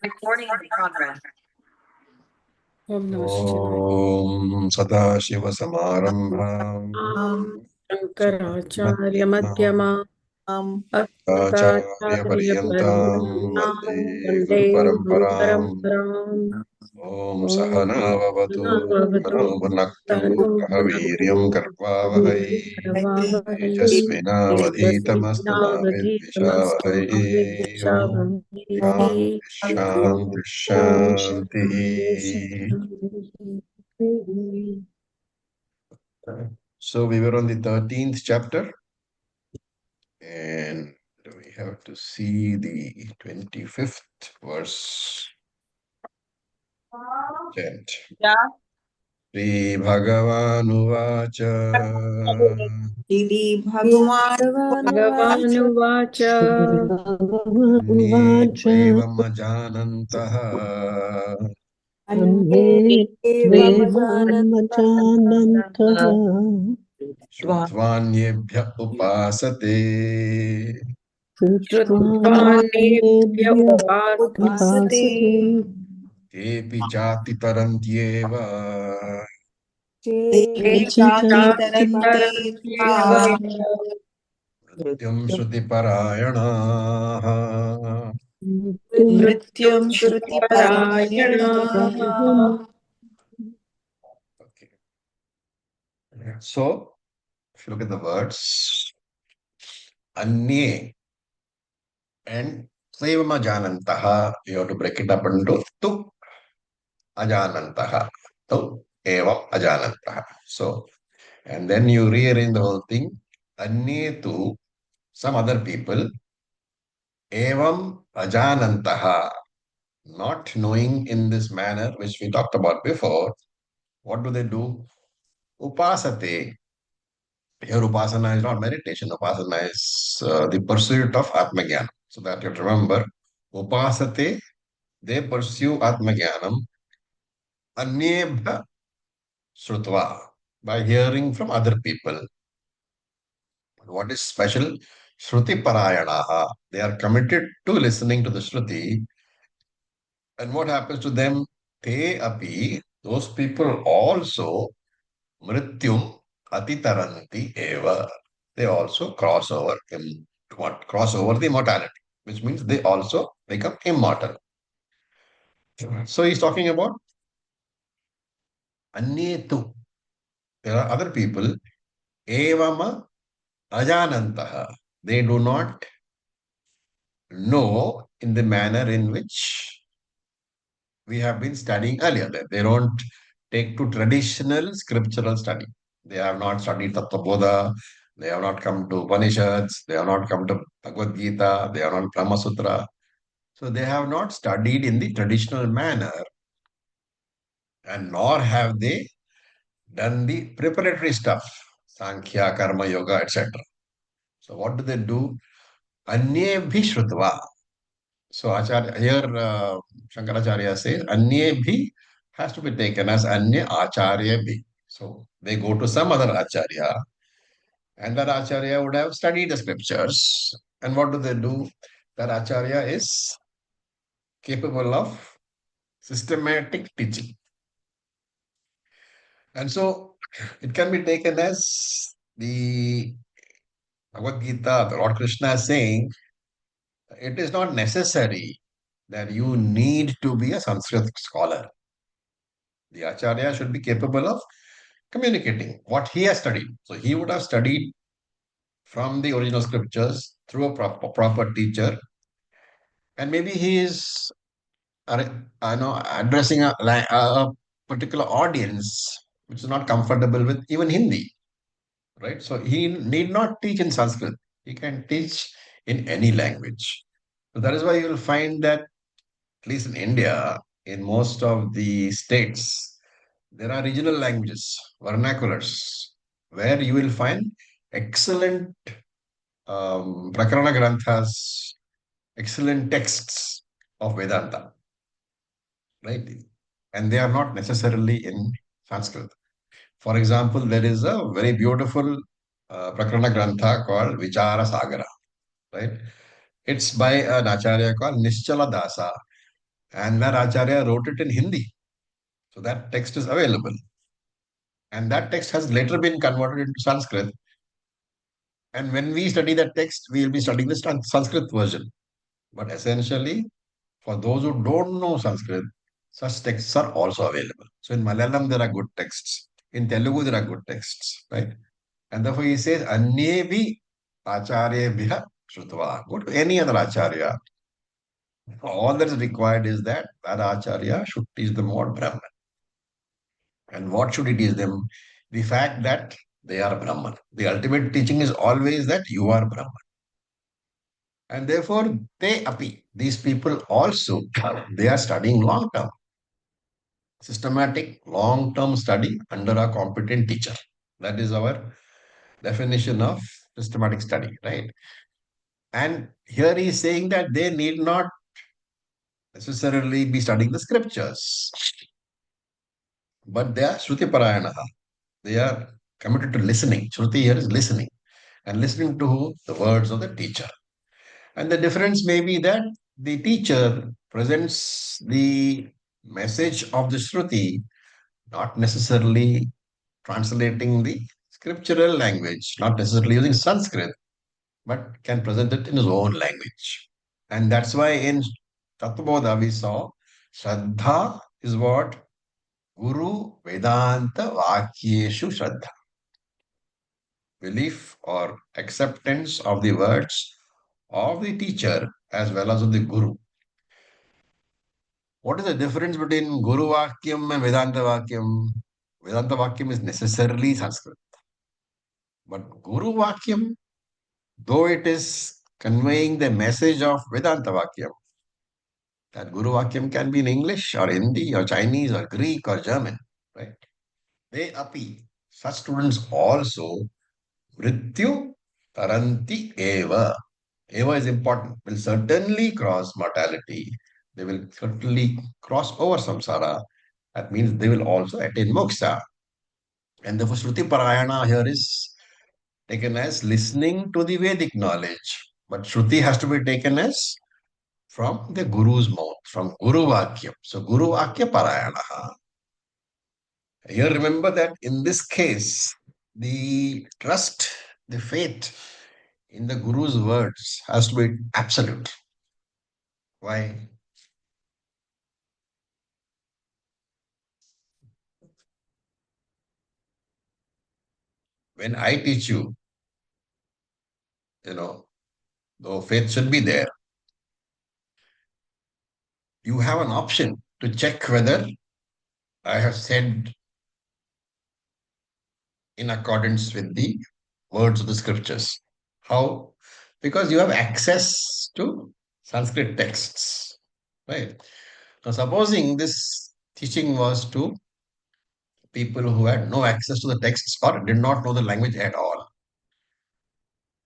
Recording in progress. Om Namah Shivaya. Om Sadashiva-Samarambham Shankaracharya Madhyama Asmatacharya Acharya-Paryantam Paryam Vande Vande Guru Guru Paramparam. Paramparam. Om Om Sahana-Vavatu Navavatu Sahana Bhunaktu Sano Sahaviryam Bhunaktu Karvavahai Karvavahai Tejasvinavadhitamastu Ma Tejasvinavadhitamastu Vidvishavahai. Om Vidvishavahai. Shanti Shanti. So we were on the 13th chapter, and we have to see the 25th verse. Chant. Shri Bhagavanuvacha Bhagavanuvacha Anye Tvevamajanantah Devamajnantah Shrutvanyebhya upasate Shrutvanebhya Shrutvanebhya upasate upasate Kepi chati tarantyeva Te chati tarantyeva Mrityam Shruti Parayanaha. Mrityum Shruti Parayana. Okay. So, if you look at the words, Anye and Sevama Janantaha, you have to break it up into Tu Ajanantaha. Tu Evam Ajanantaha. So, and then you rearrange the whole thing. Anye tu, some other people, Evam Ajanantaha, not knowing in this manner, which we talked about before. What do? Upasate. Here, upasana is not meditation. Upasana is the pursuit of Atmagyan. So that you have to remember. Upasate, they pursue Atmagyanam. Anyebha Shrutva, by hearing from other people. What is special? Shruti Parayanaha. They are committed to listening to the Shruti. And what happens to them? Te api, those people also, Mrityum Atitaranti Eva. They also cross over cross over the mortality, which means they also become immortal. So he's talking about Anyetu. There are other people, Evama Ajanantaha. They do not know in the manner in which we have been studying earlier. They don't take to traditional scriptural study. They have not studied Tattva Bodha. They have not come to Upanishads. They have not come to Bhagavad Geeta. They have not Brahma Sutra. So they have not studied in the traditional manner, and nor have they done the preparatory stuff, Sankhya, Karma, Yoga, etc. So what do? Anyebhi Shrutva. So Acharya, here Shankaracharya says Anyebhi has to be taken as Anya Acharya bhi. So they go to some other Acharya, and that Acharya would have studied the scriptures. And what do? That Acharya is capable of systematic teaching. And so it can be taken as the Bhagavad Gita, the Lord Krishna is saying, it is not necessary that you need to be a Sanskrit scholar. The Acharya should be capable of communicating what he has studied. So he would have studied from the original scriptures through a proper teacher, and maybe he is addressing a particular audience which is not comfortable with even Hindi, right? So he need not teach in Sanskrit. He can teach in any language. So that is why you will find that, at least in India, in most of the states, there are regional languages, vernaculars, where you will find excellent prakarana granthas, excellent texts of Vedanta, right? And they are not necessarily in Sanskrit. For example, there is a very beautiful prakarana grantha called Vichara Sagara, right? It's by an acharya called Nischala Dasa. and where Acharya wrote it in Hindi. So that text is available. And that text has later been converted into Sanskrit. And when we study that text, we will be studying the Sanskrit version. But essentially, for those who don't know Sanskrit, such texts are also available. So in Malayalam, there are good texts. In Telugu, there are good texts, right? And therefore he says, Anyebi Acharya Biha Shrutva. Go to any other Acharya. All that is required is that Acharya should teach them what Brahman. And what should he teach them? The fact that they are Brahman. The ultimate teaching is always that you are Brahman. And therefore, these people also, they are studying long term, systematic, long term study under a competent teacher. That is our definition of systematic study, right? And here he is saying that they need not necessarily be studying the scriptures, but they are Shruti Parayanaha. They are committed to listening. Shruti here is listening and listening to the words of the teacher. And the difference may be that the teacher presents the message of the Shruti, not necessarily translating the scriptural language, not necessarily using Sanskrit, but can present it in his own language. And that's why in Tattvabodha we saw Shraddha is what? Guru Vedanta Vakyeshu Shraddha. Belief or acceptance of the words of the teacher as well as of the Guru. What is the difference between Guru Vakyam and Vedanta Vakyam? Vedanta Vakyam is necessarily Sanskrit. But Guru Vakyam, though it is conveying the message of Vedanta Vakyam, that Guru Vakyam can be in English or Hindi or Chinese or Greek or German, right? They api. Such students also Mrityu Taranti Eva. Eva is important. Will certainly cross mortality. They will certainly cross over samsara. That means they will also attain moksha. And therefore, Shruti Parayana here is taken as listening to the Vedic knowledge. But Shruti has to be taken as from the Guru's mouth, from Guru Vakyam. So, Guru Vakya Parayana. Here, remember that in this case, the trust, the faith in the Guru's words has to be absolute. Why? When I teach you, though faith should be there, you have an option to check whether I have said in accordance with the words of the scriptures. How? Because you have access to Sanskrit texts, right? Now, supposing this teaching was to people who had no access to the texts or did not know the language at all,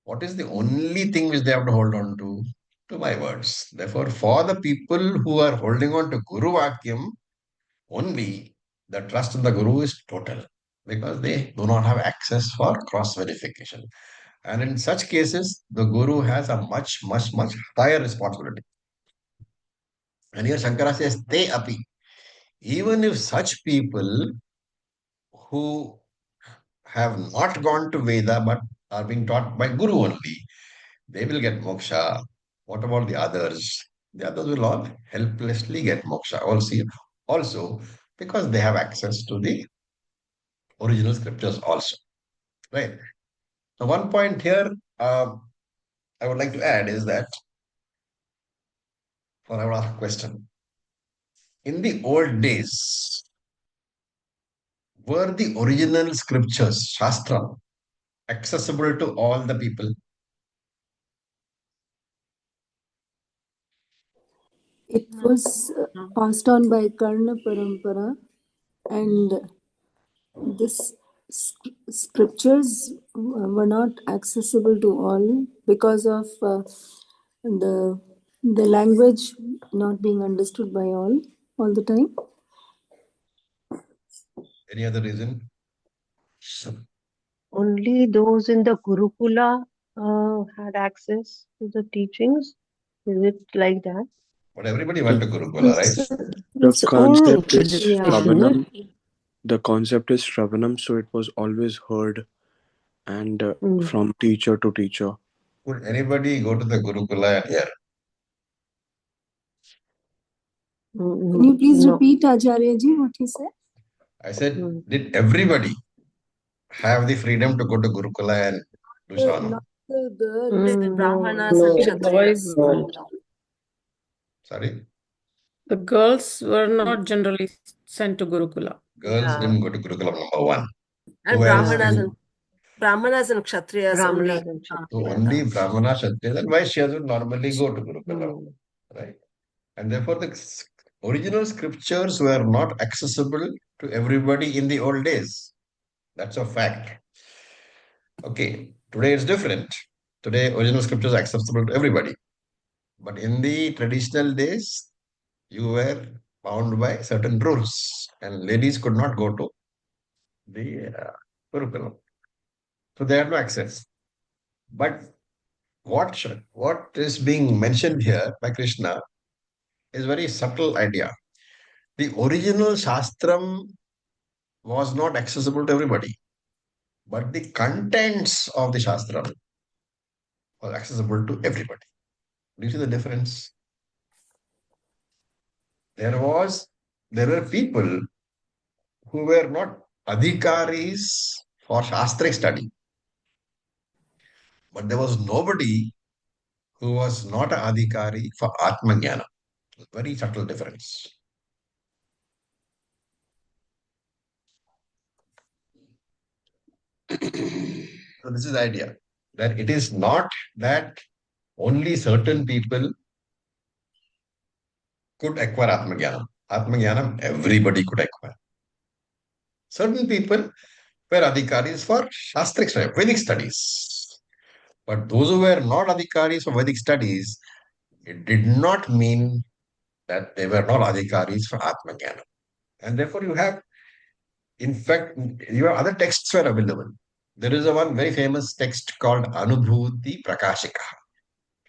what is the only thing which they have to hold on to? To my words. Therefore, for the people who are holding on to Guru Vakyam, only the trust in the Guru is total because they do not have access for cross verification. And in such cases, the Guru has a much, much, much higher responsibility. And here Shankara says, Te api. Even if such people who have not gone to Veda but are being taught by Guru only, they will get moksha. What about the others? The others will all helplessly get moksha. Also because they have access to the original scriptures also. Right. Now, one point here I would like to add is that, or I would ask a question. In the old days, were the original scriptures, Shastra, accessible to all the people? It was passed on by Karna Parampara, and this scriptures were not accessible to all because of the language not being understood by all the time. Any other reason? Only those in the Gurukula had access to the teachings. Is it like that? But everybody went to Gurukula, right? The concept is Yeah. Shravanam. The concept is Shravanam, so it was always heard and from teacher to teacher. Could anybody go to the Gurukula and hear? Can you please repeat, Acharya ji, what he said? I said, did everybody have the freedom to go to Gurukula and do Shravanam? Not the girl. The Brahmanas and Kshatriyas. Sorry? The girls were not generally sent to Gurukula. Girls didn't go to Gurukula, number one. And Who else Brahmanas and Kshatriyas only. So only Brahmana, Kshatriya, and Vaishyas would normally go to Gurukula, right? And therefore, the original scriptures were not accessible to everybody in the old days. That's a fact. Okay, today it's different. Today, original scriptures are accessible to everybody. But in the traditional days, you were bound by certain rules, and ladies could not go to the Gurukula. So they had no access. But what is being mentioned here by Krishna is very subtle idea. The original Shastram was not accessible to everybody, but the contents of the Shastram was accessible to everybody. Do you see the difference? There were people who were not adhikaris for Shastric study, but there was nobody who was not an adhikari for Atmajnana. Very subtle difference. So this is the idea that it is not that only certain people could acquire Atmajnanam. Atmajnanam, everybody could acquire. Certain people were adhikaris for Shastric studies, Vedic studies. But those who were not adhikaris for Vedic studies, it did not mean that they were not adhikaris for Atmajnanam. And therefore you have, in fact, your other texts were available. There is a one very famous text called Anubhuti Prakashika.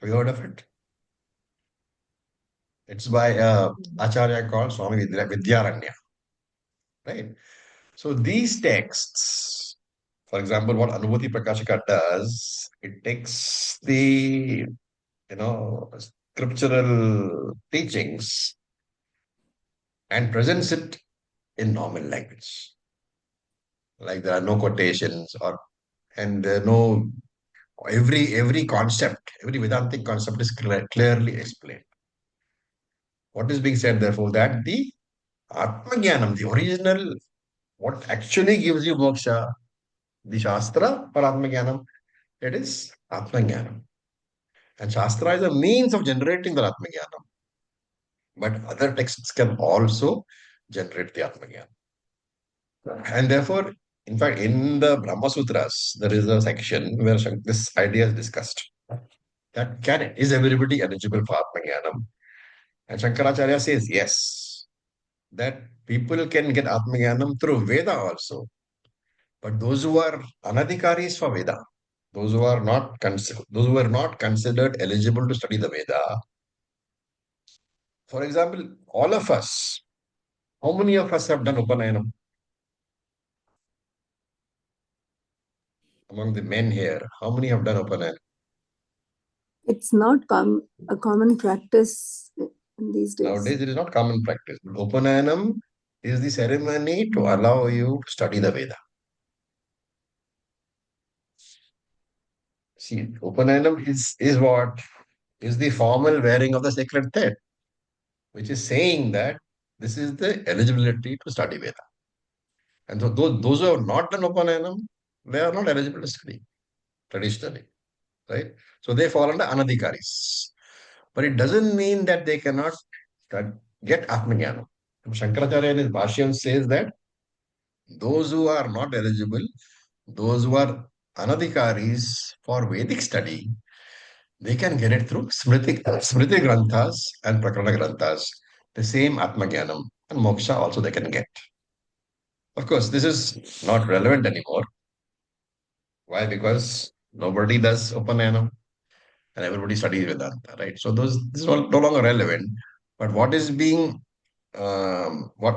Have you heard of it? It's by Acharya called Swami Vidyaranya. Right? So these texts, for example, what Anubhuti Prakashika does, it takes the scriptural teachings and presents it in normal language. Like there are no quotations and there are no every concept, every Vedantic concept is clearly explained. What is being said, therefore, that the Atmajnanam, the original, what actually gives you moksha, the Shastra or Atmajnanam, it is Atmajnanam. And Shastra is a means of generating the Atmajnanam. But other texts can also generate the Atmajnanam. And therefore, in fact, in the Brahma Sutras, there is a section where this idea is discussed. That is everybody eligible for Atmajnanam? And Shankaracharya says yes, that people can get Atmajnanam through Veda also. But those who are anadhikaris for Veda, those who are not considered eligible to study the Veda, for example, all of us, how many of us have done Upanayanam? Among the men here, how many have done Upanayanam? It's not a common practice in these days. Nowadays, it is not common practice. But Upanayanam is the ceremony to allow you to study the Veda. See, Upanayanam is what? Is the formal wearing of the sacred thread, which is saying that this is the eligibility to study Veda. And so those who have not done Upanayanam, they are not eligible to study traditionally, right? So they fall under anadhikaris. But it doesn't mean that they cannot get Atmajnanam. Shankaracharya in his Bhashyam says that those who are not eligible, those who are anadhikaris for Vedic study, they can get it through Smriti Granthas and Prakarana Granthas. The same Atmajnanam and Moksha also they can get. Of course, this is not relevant anymore. Why? Because nobody does Upanayanam and everybody studies Vedanta, right? So this is no longer relevant. But what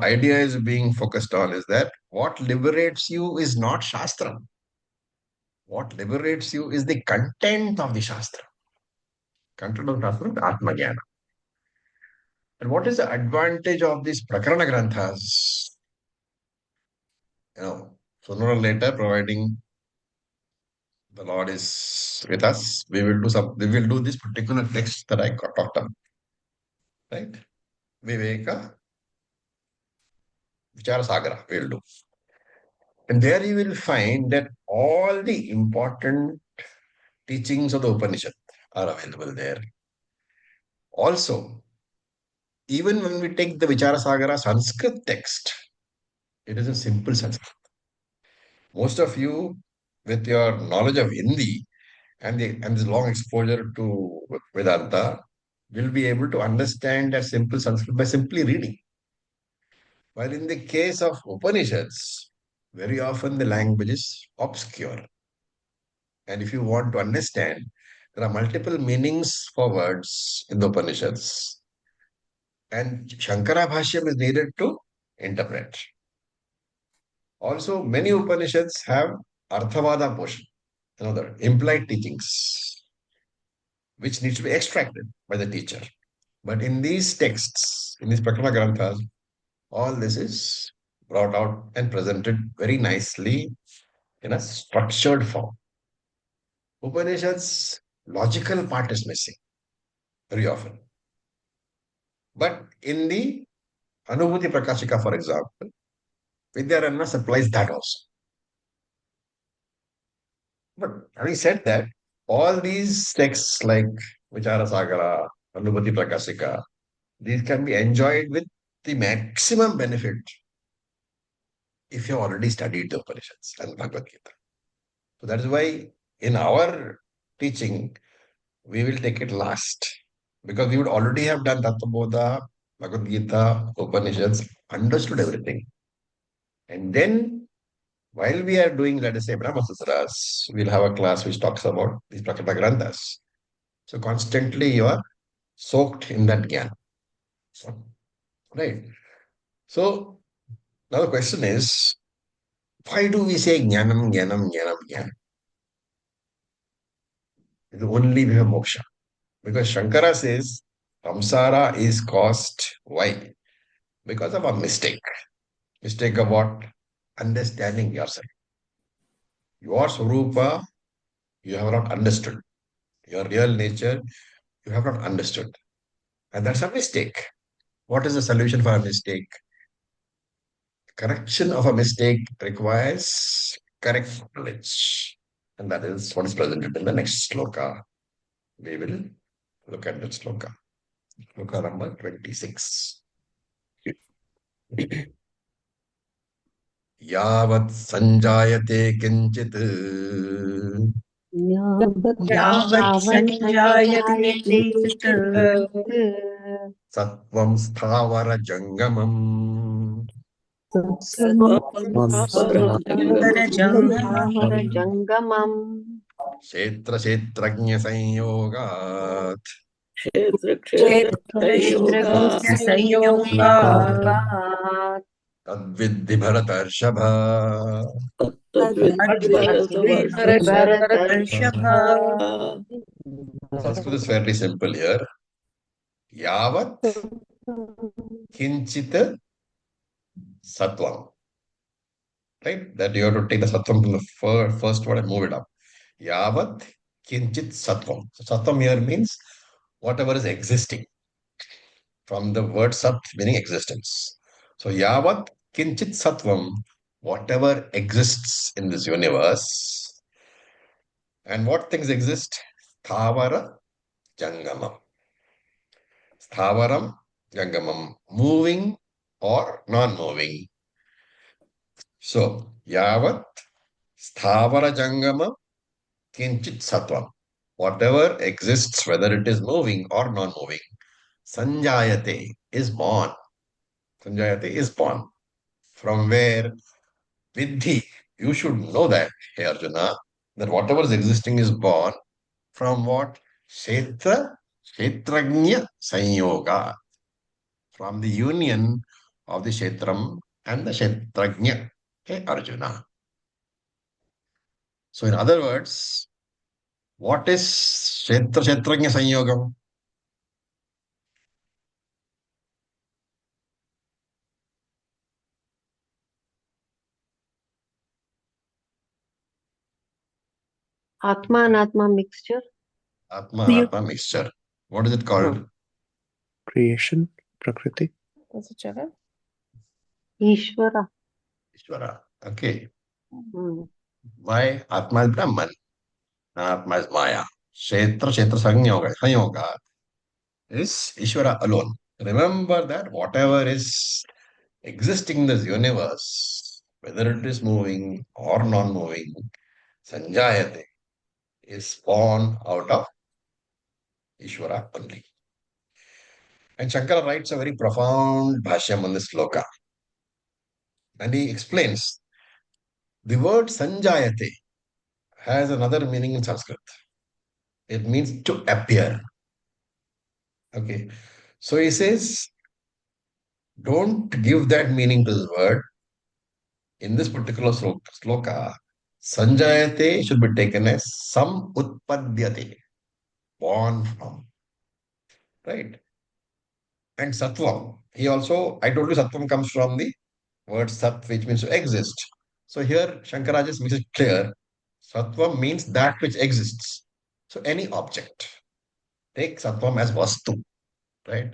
idea is being focused on is that what liberates you is not Shastra. What liberates you is the content of the Shastra. Content of Shastra is Atma Jnana. And what is the advantage of these Prakarana Granthas? Sooner or later, providing the Lord is with us, we will do this particular text that I talked about. Right? Viveka, Vichara Sagara, we will do. And there you will find that all the important teachings of the Upanishad are available there. Also, even when we take the Vichara Sagara Sanskrit text, it is a simple Sanskrit. Most of you, with your knowledge of Hindi and this long exposure to Vedanta, will be able to understand that simple Sanskrit by simply reading. While in the case of Upanishads, very often the language is obscure. And if you want to understand, there are multiple meanings for words in the Upanishads. And Shankara Bhashyam is needed to interpret. Also, many Upanishads have Arthavada portion, the implied teachings, which needs to be extracted by the teacher. But in these texts, in these Prakarana Granthas, all this is brought out and presented very nicely in a structured form. Upanishads, logical part is missing very often. But in the Anubhuti Prakashika, for example, Vidyaranya supplies that also. But having said that, all these texts like Vichara Sagara, Anubhuti Prakashika, these can be enjoyed with the maximum benefit if you have already studied the Upanishads and Bhagavad Gita. So that is why in our teaching, we will take it last. Because we would already have done Tattvabodha, Bhagavad Gita, Upanishads, understood everything. And then, while we are doing, let us say, Brahma Sutras, we'll have a class which talks about these Prakrita Granthas. So constantly you are soaked in that Gyan. Right? So, now the question is, why do we say Jnanam, Jnanam, Jnanam, Jnanam? It's only we have moksha. Because Shankara says, samsara is caused. Why? Because of a mistake. Mistake of what? Understanding yourself. Your Swarupa, you have not understood. Your real nature, you have not understood. And that's a mistake. What is the solution for a mistake? Correction of a mistake requires correct knowledge. And that is what is presented in the next sloka. We will look at that sloka. Sloka number 26. यावत् संजायते किंचित् यावत् संजायते किंचित् सत्वं स्थावर जंगमम् जंगमम् क्षेत्र क्षेत्रज्ञ संयोगात् संयोगात् तद्विद्धि भरतर्षभ Sanskrit is fairly simple here. Yavat kinchit sattvam. Right? That you have to take the sattvam from the first word and move it up. Yavat kinchit sattvam. So sattvam here means whatever is existing. From the word sat meaning existence. So yavat kinchit sattvam, whatever exists in this universe. And what things exist? Thavara jangamam. Sthavaram jangamam. Moving or non-moving. So, yavat sthavara jangama kinchit sattvam. Whatever exists, whether it is moving or non-moving, sanjayate is born. Sanjayate is born. From where? Vidhi. You should know that, hey Arjuna, that whatever is existing is born from what? Kshetra, kshetrajna sanyoga. from the union of the Kshetram and the Kshetrajna. Okay, Arjuna. So in other words, what is Kshetrajna Sanyogam? Atma and Atma mixture. Atma and Atma mixture. What is it called? Creation, Prakriti. What's it, Acharya? Ishvara. Ishvara. Okay. Mm. Why? Atma is Brahman and Atma is Maya. Kshetra Sanyoga is Ishvara alone. Remember that whatever is existing in this universe, whether it is moving or non-moving, Sanjayate is born out of Ishvara only. And Shankara writes a very profound bhashyam on this sloka. And he explains the word Sanjayate has another meaning in Sanskrit. It means to appear. Okay. So he says, don't give that meaning to the word. In this particular sloka, Sanjayate should be taken as some utpadyate, born from. Right? And Sattvam. He also, I told you Sattvam comes from the word Sat, which means to exist. So here Shankara just makes it clear. Sattvam means that which exists. So any object. Take Sattvam as Vastu. Right?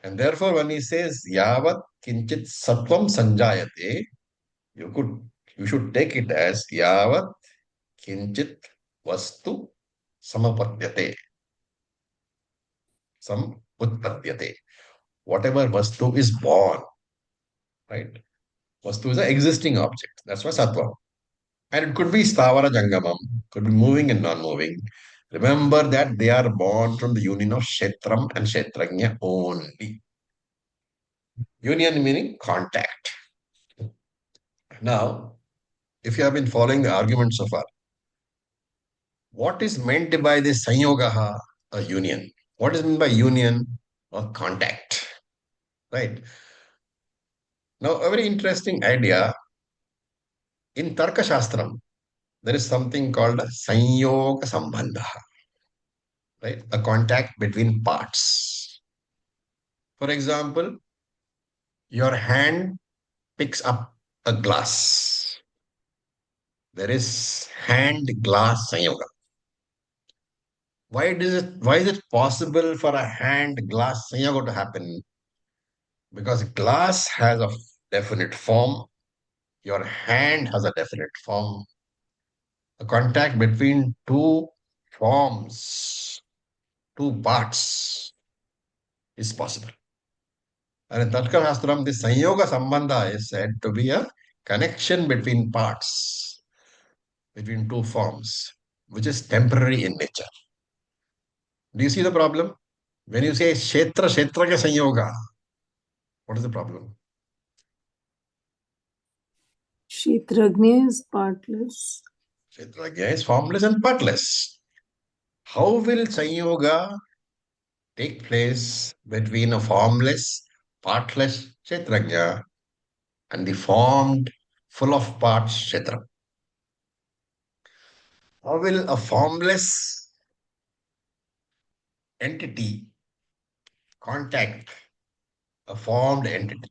And therefore, when he says Yavat Kinchit Sattvam Sanjayate, you should take it as Yavat Kinchit Vastu Samapadyate. Sam Utpadyate. Whatever Vastu is born, right? Vastu is an existing object. That's why Sattva. And it could be Stavara Jangamam, could be moving and non-moving. Remember that they are born from the union of Kshetram and Kshetrajna only. Union meaning contact. Now, if you have been following the argument so far, what is meant by this Sanyogaha, a union? What is meant by union or contact? Right? Now, a very interesting idea. In Tarka Shastram, there is something called a Sanyoga Sambandha, right? A contact between parts. For example, your hand picks up a glass. There is hand glass Sanyoga. Why is it possible for a hand glass Sanyoga to happen? Because glass has a definite form, your hand has a definite form. A contact between two forms, two parts is possible. And in Tatkal Shastram, this Sanyoga Sambandha is said to be a connection between parts, between two forms, which is temporary in nature. Do you see the problem? When you say Kshetrajna Sanyoga, what is the problem? Kshetrajna is partless. Kshetrajna is formless and partless. How will Sanyoga take place between a formless, partless Kshetrajna and the formed, full of parts Kshetra? How will a formless entity contact a formed entity?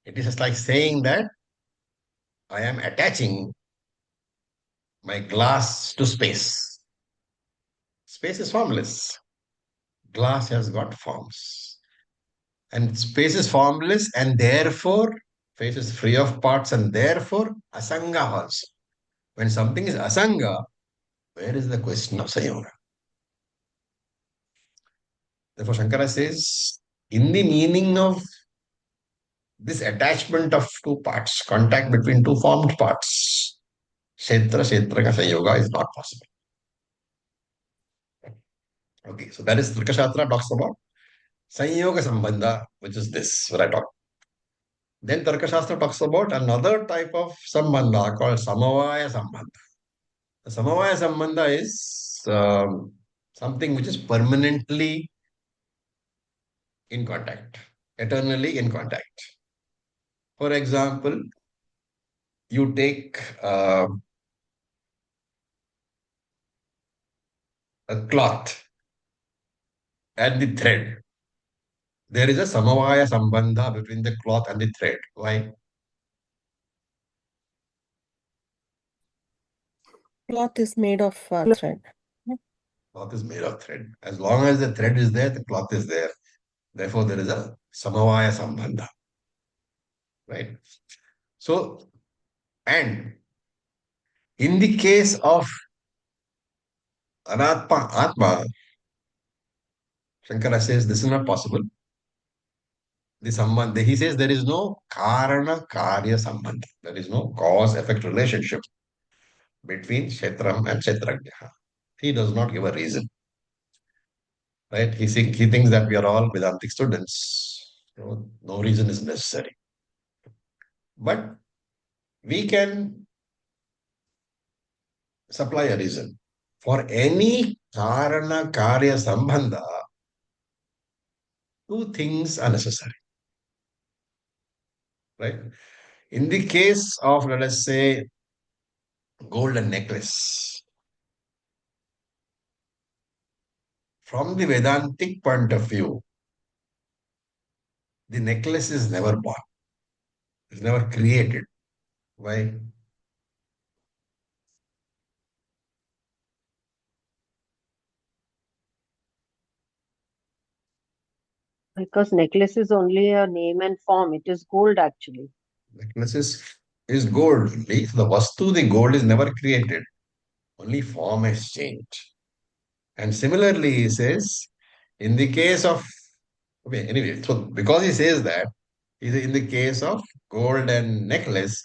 It is just like saying that I am attaching my glass to space. Space is formless. Glass has got forms. And space is formless and therefore space is free of parts and therefore asanga also. When something is asanga, where is the question of Sanyoga? Therefore, Shankara says, in the meaning of this attachment of two parts, contact between two formed parts, Kshetraka Sanyoga is not possible. Okay, so that is Trikashatra talks about Sanyoga Sambandha, which is this, what I talked. Then Tarkashastra talks about another type of Sambandha called Samavaya Sambandha. The Samavaya Sambandha is something which is permanently in contact. eternally in contact. For example, you take a cloth and the thread. There is a samavaya sambandha between the cloth and the thread. Why? Cloth is made of thread. Cloth is made of thread. As long as the thread is there, the cloth is there. Therefore, there is a samavaya sambandha. Right? So, and in the case of anatma, atma, Shankara says this is not possible. The sambandha, he says there is no karana karya sambandha. There is no cause-effect relationship between Kshetram and Kshetrajna. He does not give a reason. Right? He thinks that we are all Vedantic students. No reason is necessary. But we can supply a reason. For any karana karya sambandha, two things are necessary. Right? In the case of, let us say, golden necklace, from the Vedantic point of view, the necklace is never born. It's never created. Why? Because necklace is only a name and form. It is gold actually. Necklace is gold only. The vastu, the gold is never created. Only form has changed. And similarly, he says, in the case of, okay, anyway, so because he says that, in the case of gold and necklace,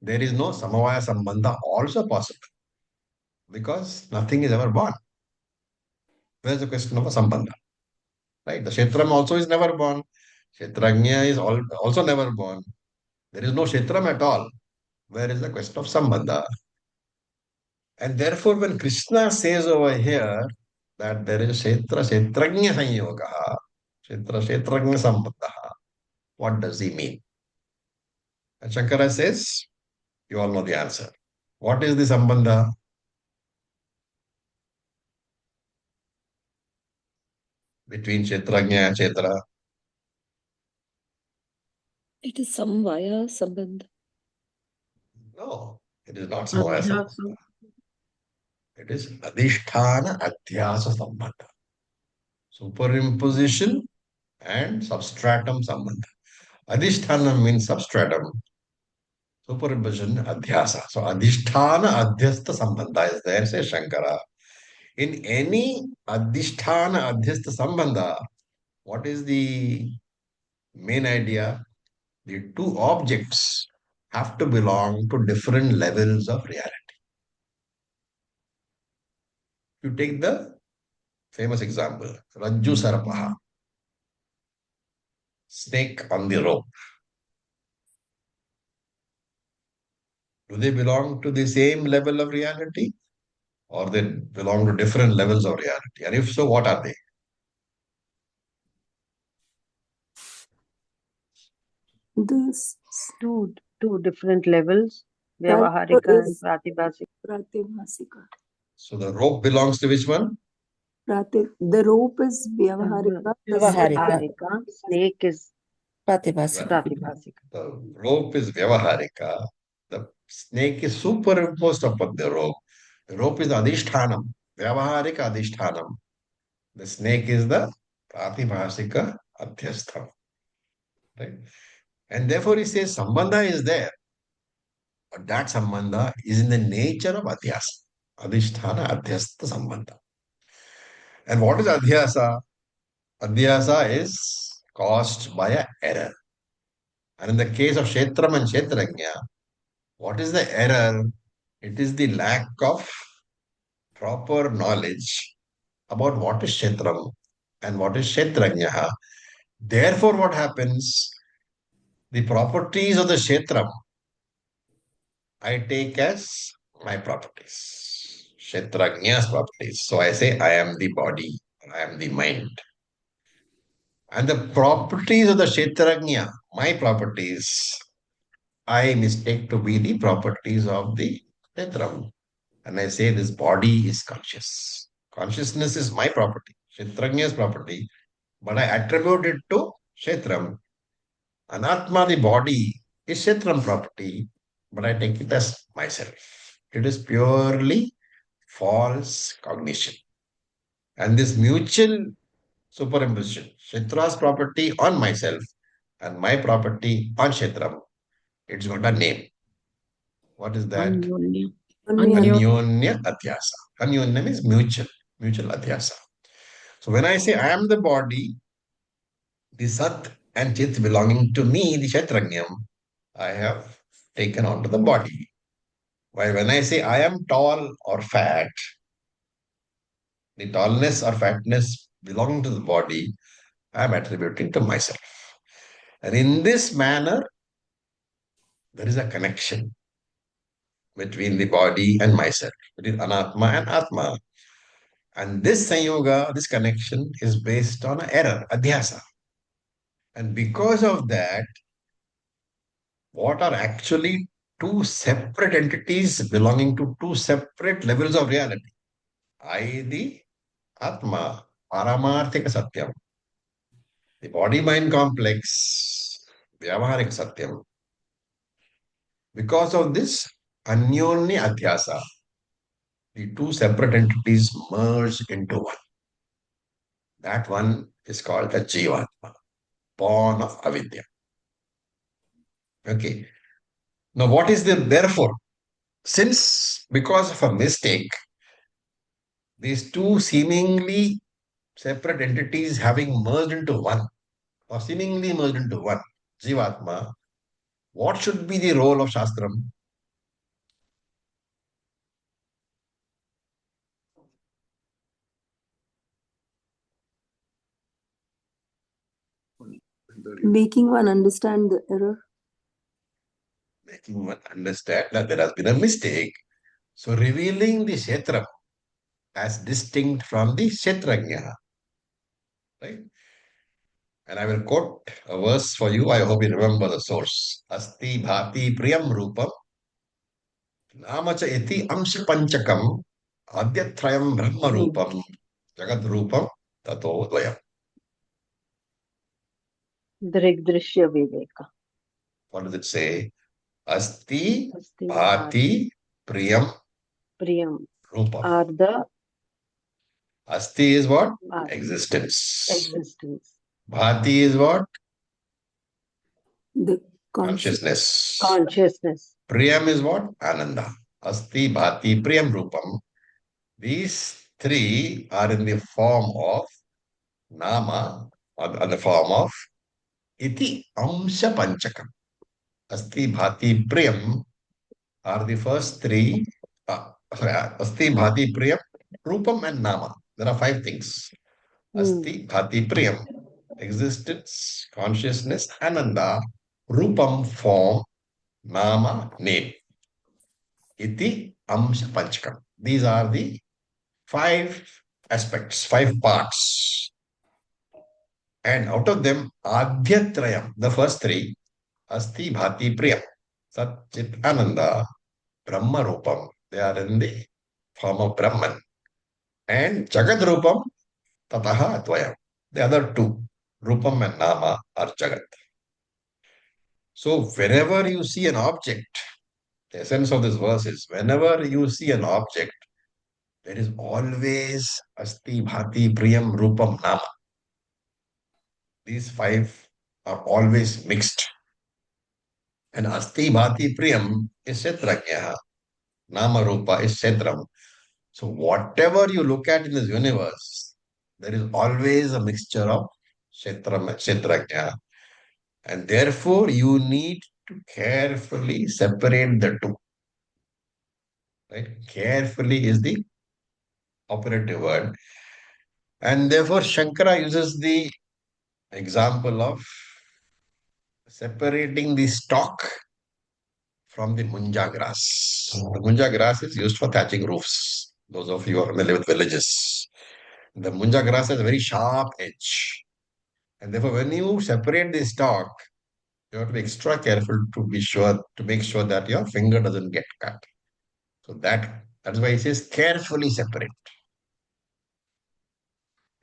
there is no samavaya sambandha also possible because nothing is ever born. There's a question of a sambandha, right? The Kshetram also is never born. Kshetrajna is also never born. There is no Kshetram at all. Where is the question of sambandha? And therefore, when Krishna says over here that there is Kshetrajna Sanyoga, Kshetrajna Sambandha, what does he mean? And Shankara says, you all know the answer. What is the Sambandha? Between Kshetrajna and Kshetra? It is samvaya sambandha. No, it is not Samvaya Sambandha. Adhyasa. It is Adhisthana Adhyasa Sambandha. Superimposition and substratum Sambandha. Adhisthana means substratum. Superimposition Adhyasa. So Adhisthana Adhyastha Sambandha is there, says Shankara. In any Adhisthana Adhyastha Sambandha, what is the main idea? The two objects have to belong to different levels of reality. You take the famous example, Rajju Sarpaha, snake on the rope. Do they belong to the same level of reality or they belong to different levels of reality? And if so, what are they? This Two different levels. that Vyavaharika and is Pratibhasika. Pratibhasika. So the rope belongs to which one? The rope is Vyavaharika. The Vyavaharika. Snake is Pratibhasika. Pratibhasika. The rope is Vyavaharika. The snake is superimposed upon the rope. The rope is the Adhishthanam. Vyavaharika Adhishthanam. The snake is the Pratibhasika Adhyastham. Right? And therefore he says Sambandha is there. But that Sambandha is in the nature of Adhyasa. Adhisthana Adhyastha Sambandha. And what is Adhyasa? Adhyasa is caused by an error. And in the case of Kshetram and Kshetrajna, what is the error? It is the lack of proper knowledge about what is Kshetram and what is Kshetrajna. Therefore, what happens? The properties of the Kshetram I take as my properties, Kshetrajna's properties. So I say I am the body, I am the mind, And the properties of the Kshetrajna, my properties, I mistake to be the properties of the Kshetram. And I say this body is conscious. Consciousness is my property, Kshetrajna's property, but I attribute it to Kshetram. Anatma, the body, is Kshetram property, but I take it as myself. It is purely false cognition. And this mutual superimposition, Kshetra's property on myself and my property on Kshetram, it's got a name. What is that? Anyonya. Anyonya Adhyasa. Anyonya means mutual Adhyasa. So when I say I am the body, the Sat and Chit belonging to me, the Kshetrajnam, I have taken onto the body. While when I say I am tall or fat, the tallness or fatness belonging to the body, I am attributing to myself. And in this manner, there is a connection between the body and myself, between Anatma and Atma. And this Sanyoga, this connection is based on an error, Adhyasa. And because of that, what are actually two separate entities belonging to two separate levels of reality? I, the Atma, Paramarthika Satyam. The body-mind complex, Vyavaharik Satyam. Because of this Anyonya Adhyasa, the two separate entities merge into one. That one is called the Jivatma, born of Avidya. Okay. Now, what is the therefore? Since because of a mistake, these two seemingly separate entities having merged into one, or seemingly merged into one, Jivatma, what should be the role of Shastram? Making one understand the error. Making one understand that there has been a mistake. So revealing the Kshetra as distinct from the Kshetrajna. Right? And I will quote a verse for you. I hope you remember the source. Asti bhati priyam rupam namacha iti amsha panchakam adyatrayam brahma rupam jagad rupam tato dvayam. Drigdrishya Viveka. What does it say? Asti Asti bhati priyam Priyam rupam. are the Asti is what? Bhati, Existence. existence. Bhati is what? The Consciousness. Consciousness. Priyam is what? Ananda. Asti bhati priyam rupam. These three are in the form of nama, or the form of iti amsha panchakam. Asti bhati priyam are the first three. Asti bhati priyam, rupam and nama. There are five things. Asti bhati priyam, existence, consciousness, ananda, rupam, form, nama, name. Iti amsha panchakam. These are the five aspects, five parts. And out of them, Adhyatrayam, the first three, Asti Bhati Priyam, Sat Chit Ananda, Brahma Rupam, they are in the form of Brahman. And Jagat Rupam, Tataha Advayam, the other two, Rupam and Nama, are Jagat. So wherever you see an object, the essence of this verse is whenever you see an object, there is always Asti Bhati Priyam Rupam Nama. These five are always mixed. And Asti Bhati Priyam is Kshetrajna. Nama Rupa is Kshetram. So whatever you look at in this universe, there is always a mixture of Kshetram and Kshetrajna. And therefore you need to carefully separate the two. Right? Carefully is the operative word. And therefore Shankara uses the example of separating the stalk from the munja grass. The munja grass is used for thatching roofs. Those of you who are familiar with villages. The munja grass has a very sharp edge. And therefore, when you separate the stock, you have to be extra careful to make sure that your finger doesn't get cut. So that's why he says carefully separate.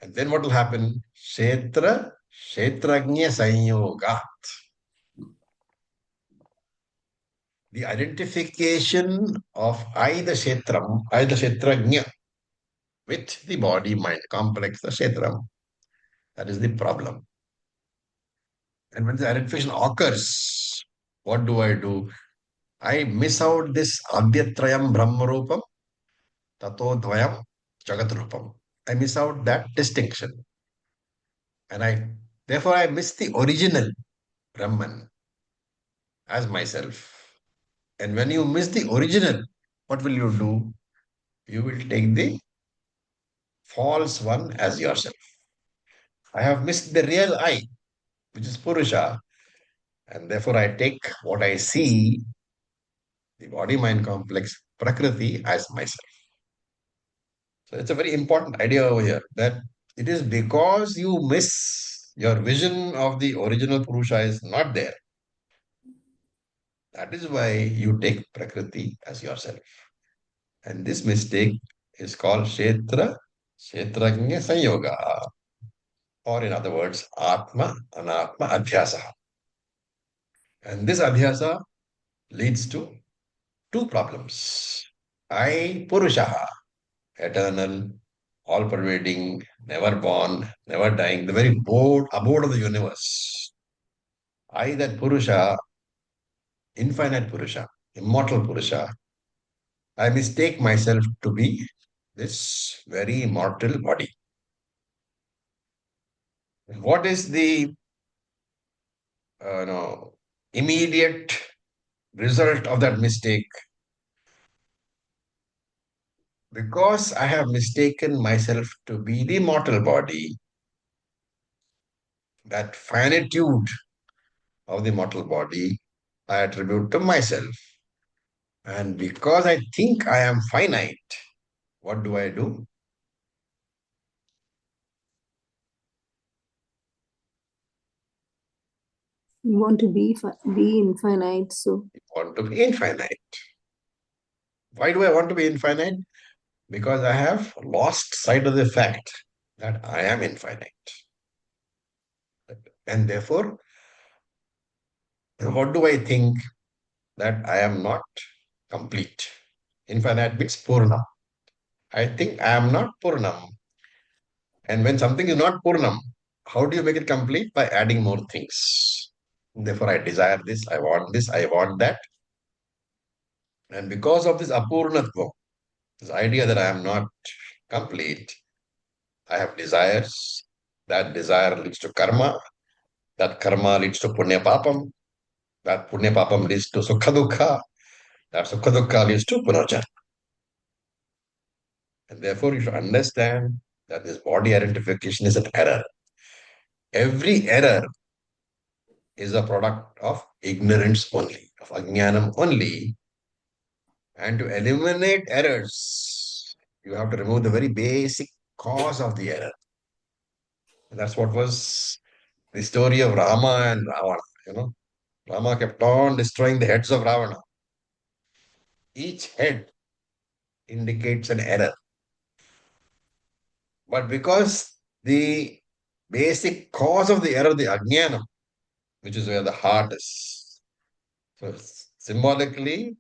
And then what will happen? Kshetragnya Sanyoga. The identification of either Kshetragnya with the body mind complex, the Kshetram. That is the problem. And when the identification occurs, what do? I miss out this Adyatrayam Brahmarupam, Tato Dvayam Jagatrupam. I miss out that distinction. And therefore I miss the original Brahman as myself. And when you miss the original, what will you do? You will take the false one as yourself. I have missed the real I, which is Purusha, and therefore I take what I see, the body mind complex, Prakriti, as myself. So it's a very important idea over here that it is because you miss your vision of the original Purusha is not there. That is why you take Prakriti as yourself. And this mistake is called Kshetragnya Sanyoga, or in other words, Atma Anatma Adhyasa. And this Adhyasa leads to two problems. I, Purushaha, eternal, all pervading, never born, never dying, the very abode of the universe. I, that Purusha, infinite Purusha, immortal Purusha, I mistake myself to be this very mortal body. What is the immediate result of that mistake? Because I have mistaken myself to be the mortal body, that finitude of the mortal body I attribute to myself. And because I think I am finite, what do? You want to be infinite, so I want to be infinite. Why do I want to be infinite? Because I have lost sight of the fact that I am infinite. And therefore, what do I think? That I am not complete. Infinite means Purna. I think I am not Purnam. And when something is not Purnam, how do you make it complete? By adding more things. Therefore, I desire this, I want that. And because of this apurnatva, this idea that I am not complete, I have desires. That desire leads to karma. That karma leads to punya papam. That punya papam leads to sukha dukkha. That sukha dukkha leads to punarjana. And therefore, you should understand that this body identification is an error. Every error is a product of ignorance only, of ajnanam only. And to eliminate errors, you have to remove the very basic cause of the error. And that's what was the story of Rama and Ravana. Rama kept on destroying the heads of Ravana. Each head indicates an error. But because the basic cause of the error, the ajnanam, which is where the heart is. So symbolically,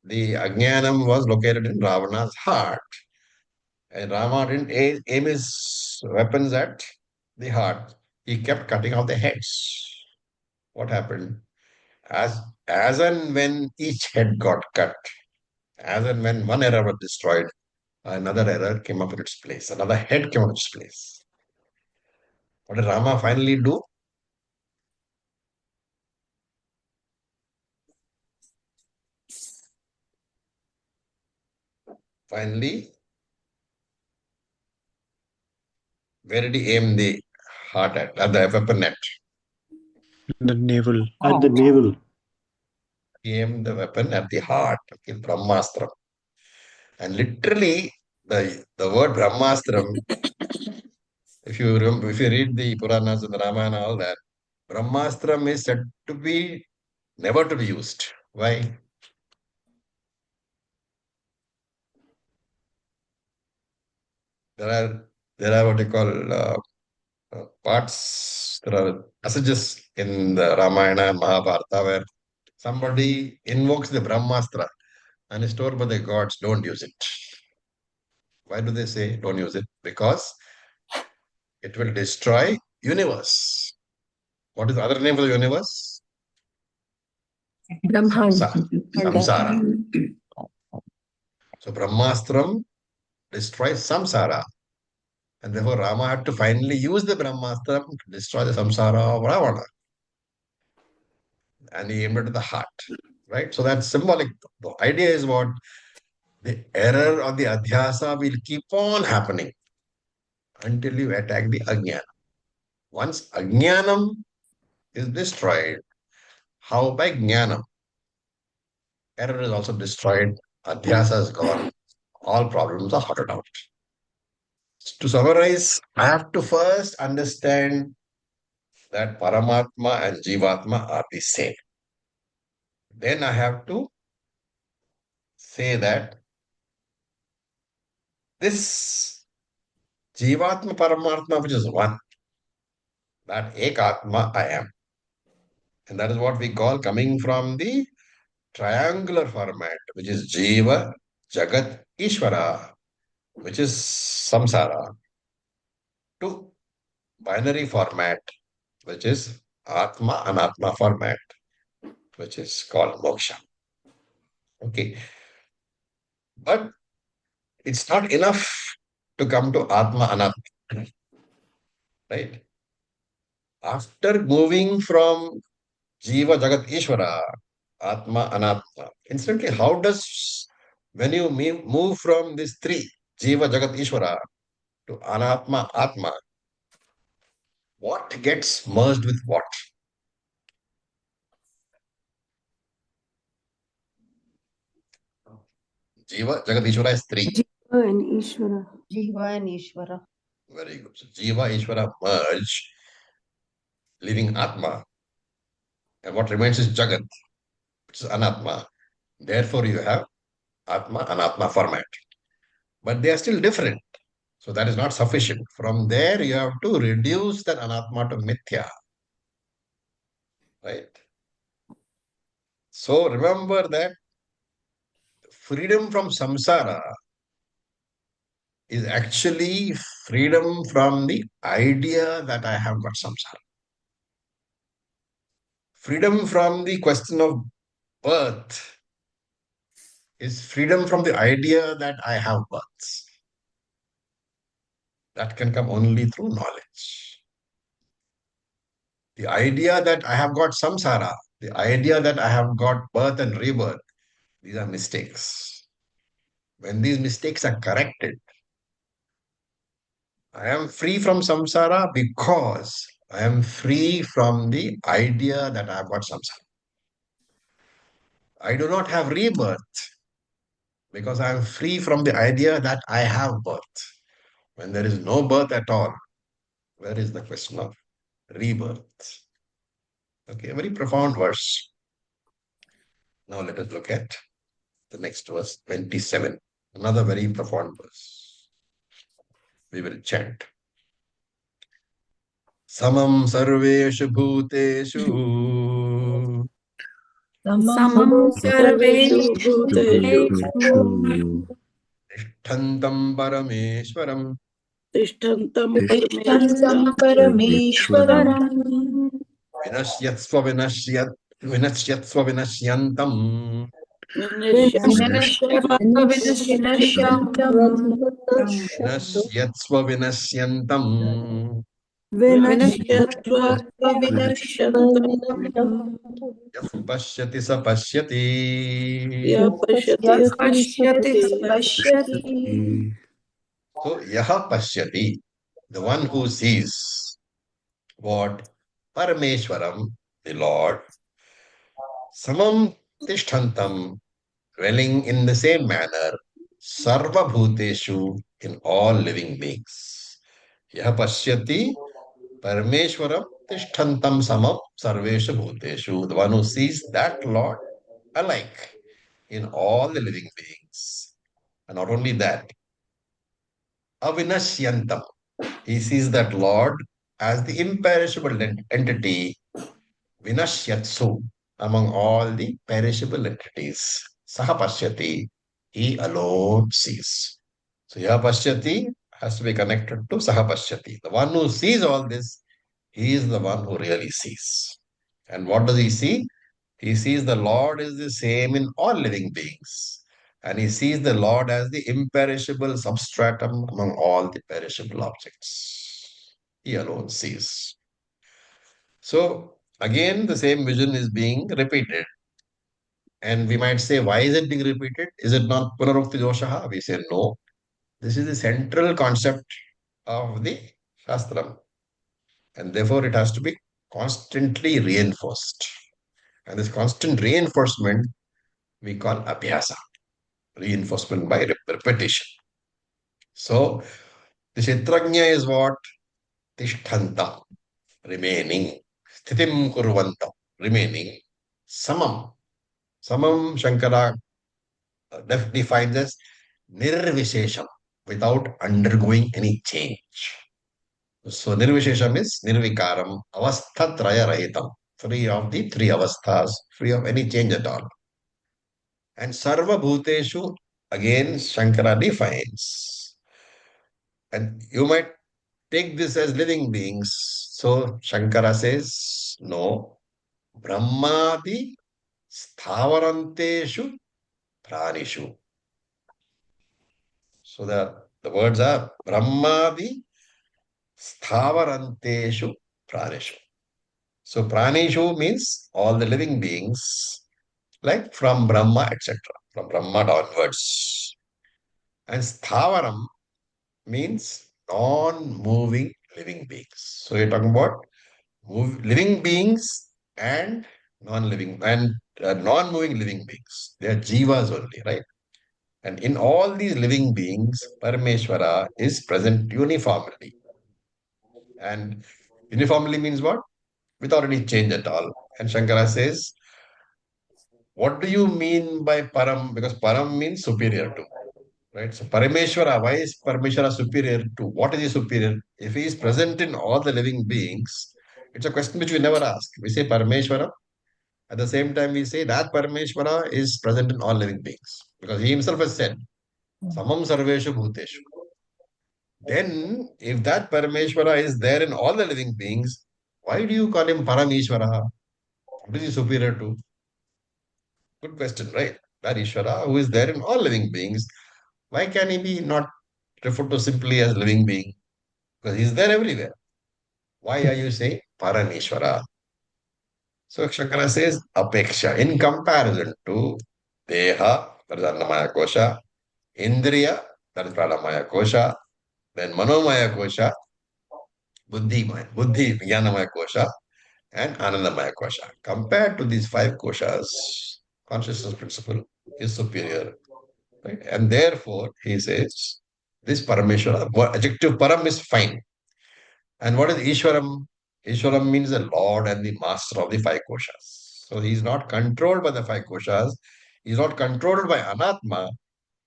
the ajnanam was located in Ravana's heart. And Rama didn't aim his weapons at the heart. He kept cutting off the heads. What happened? As and when each head got cut, as and when one error was destroyed, another error came up in its place. Another head came up in its place. What did Rama finally do? Finally, where did he aim the heart at the weapon at? The navel. At the navel. He aimed the weapon at the heart, okay, Brahmastra. And literally, the word Brahmastram If you remember, if you read the Puranas and the Ramayana, all that, Brahmastram is said to be never to be used. Why? There are what they call parts. There are passages in the Ramayana and Mahabharata where somebody invokes the Brahmastra and is told by the gods, don't use it. Why do they say don't use it? Because it will destroy universe. What is the other name for the universe? Samsara. So Brahmastram destroys samsara. And therefore Rama had to finally use the Brahmastram to destroy the samsara of Ravana. And he aimed it at the heart. Right? So that's symbolic. The idea is what? The error or the adhyasa will keep on happening until you attack the ajnana. Once ajnanam is destroyed, how by jnanam? Error is also destroyed, adhyasa is gone, all problems are sorted out. To summarize, I have to first understand that Paramatma and Jivatma are the same. Then I have to say that this Jivatma Paramatma, which is one, that Ekatma I am. And that is what we call coming from the triangular format, which is Jiva, Jagat, Ishvara, which is Samsara, to binary format, which is Atma, Anatma format, which is called Moksha. Okay. But it's not enough to come to Atma, Anatma. Right? After moving from Jiva, Jagat, Ishvara, Atma, Anatma, instantly, how does, when you move from these three, Jiva, Jagat, Ishvara, to Anatma, Atma, what gets merged with what? Jiva, Jagat, Ishvara is three. Jiva and Ishvara. Jiva and Ishvara. Very good. So Jiva, Ishvara merge, leaving Atma. And what remains is Jagat, which is Anatma. Therefore, you have Atma, Anatma format. But they are still different. So that is not sufficient. From there, you have to reduce that Anatma to Mithya. Right? So remember that freedom from samsara is actually freedom from the idea that I have got samsara. Freedom from the question of birth is freedom from the idea that I have births. That can come only through knowledge. The idea that I have got samsara, the idea that I have got birth and rebirth, these are mistakes. When these mistakes are corrected, I am free from samsara because I am free from the idea that I have got samsara. I do not have rebirth because I am free from the idea that I have birth. When there is no birth at all, where is the question of rebirth? Okay, a very profound verse. Now let us look at the next verse, 27. Another very profound verse. We will chant. Samam sarveshu bhuteshu Samam sarveshu bhuteshu tishtantam parameshwaram Tishtantam Tishtantam Parameshwaram Parameshwaram vinashyatsva vinashyatsva vinashyantam Vinashyava Vinashyam vinashyatsva vinashyantam Vinashyatva Vinashyatva Vinashyantam yah pashyati sa pashyati. Yapashyati Yat Pashyati Yapashyati Pashyati So yaha pashyati, the one who sees what Parameshwaram, the Lord, samam tishtantam, dwelling in the same manner, sarva bhuteshu, in all living beings. Yah pashyati Parameshwaram Tishtantam Samam Sarveshu Bhuteshu. The one who sees that Lord alike in all the living beings. And not only that, Avinashyantam. He sees that Lord as the imperishable entity, Vinashyatsu, among all the perishable entities. Sahapashyati, he alone sees. So Yahapashyati has to be connected to Sahapashyati. The one who sees all this, he is the one who really sees. And what does he see? He sees the Lord is the same in all living beings. And he sees the Lord as the imperishable substratum among all the perishable objects. He alone sees. So, again, the same vision is being repeated. And we might say, why is it being repeated? Is it not Punarukti Doshaha? We say, no. This is the central concept of the Shastram. And therefore, it has to be constantly reinforced. And this constant reinforcement we call abhyasa, reinforcement by repetition. So, the Kshetrajna is what? Tishtantam, remaining. Sthitim kurvantam, remaining. Samam. Samam Shankara defines as nirvishesham, without undergoing any change. So nirvishesham is nirvikaram, avasthatraya rahitam, free of the three avasthas, free of any change at all. And sarva bhuteshu, again Shankara defines. And you might take this as living beings. So Shankara says, no, brahmadi sthavaranteshu pranishu. So the words are brahmadi sthavaranteshu pranishu. So pranishu means all the living beings, like from Brahma, etc. From Brahma downwards. And sthavaram means non-moving living beings. So you're talking about living beings and non-living and non-moving living beings. They are jivas only, right? And in all these living beings, Parameshwara is present uniformly. And uniformly means what? Without any change at all. And Shankara says, what do you mean by Param? Because Param means superior to. Right? So Parameshwara, why is Parameshwara superior to? What is he superior? If he is present in all the living beings, it's a question which we never ask. We say Parameshwara. At the same time, we say that Parameshwara is present in all living beings. Because he himself has said, Samam Sarveshu Bhuteshu. Then, if that Parameshwara is there in all the living beings, why do you call him Parameshwara? What is he superior to? Good question, right? That Ishvara, who is there in all living beings, why can he be not referred to simply as living being? Because he is there everywhere. Why are you saying Parameshwara? So Shankara says Apeksha in comparison to Deha, that is Annamaya Kosha, Indriya, that is Pranamaya Kosha, then Manomaya Kosha, Buddhi, Jnanamaya Kosha, and Anandamaya Kosha. Compared to these five koshas, consciousness principle is superior. Right? And therefore, he says, this Parameshwara, adjective Param is fine. And what is Ishwaram? Ishwaram means the Lord and the master of the five koshas. So he is not controlled by the five koshas. He is not controlled by Anatma.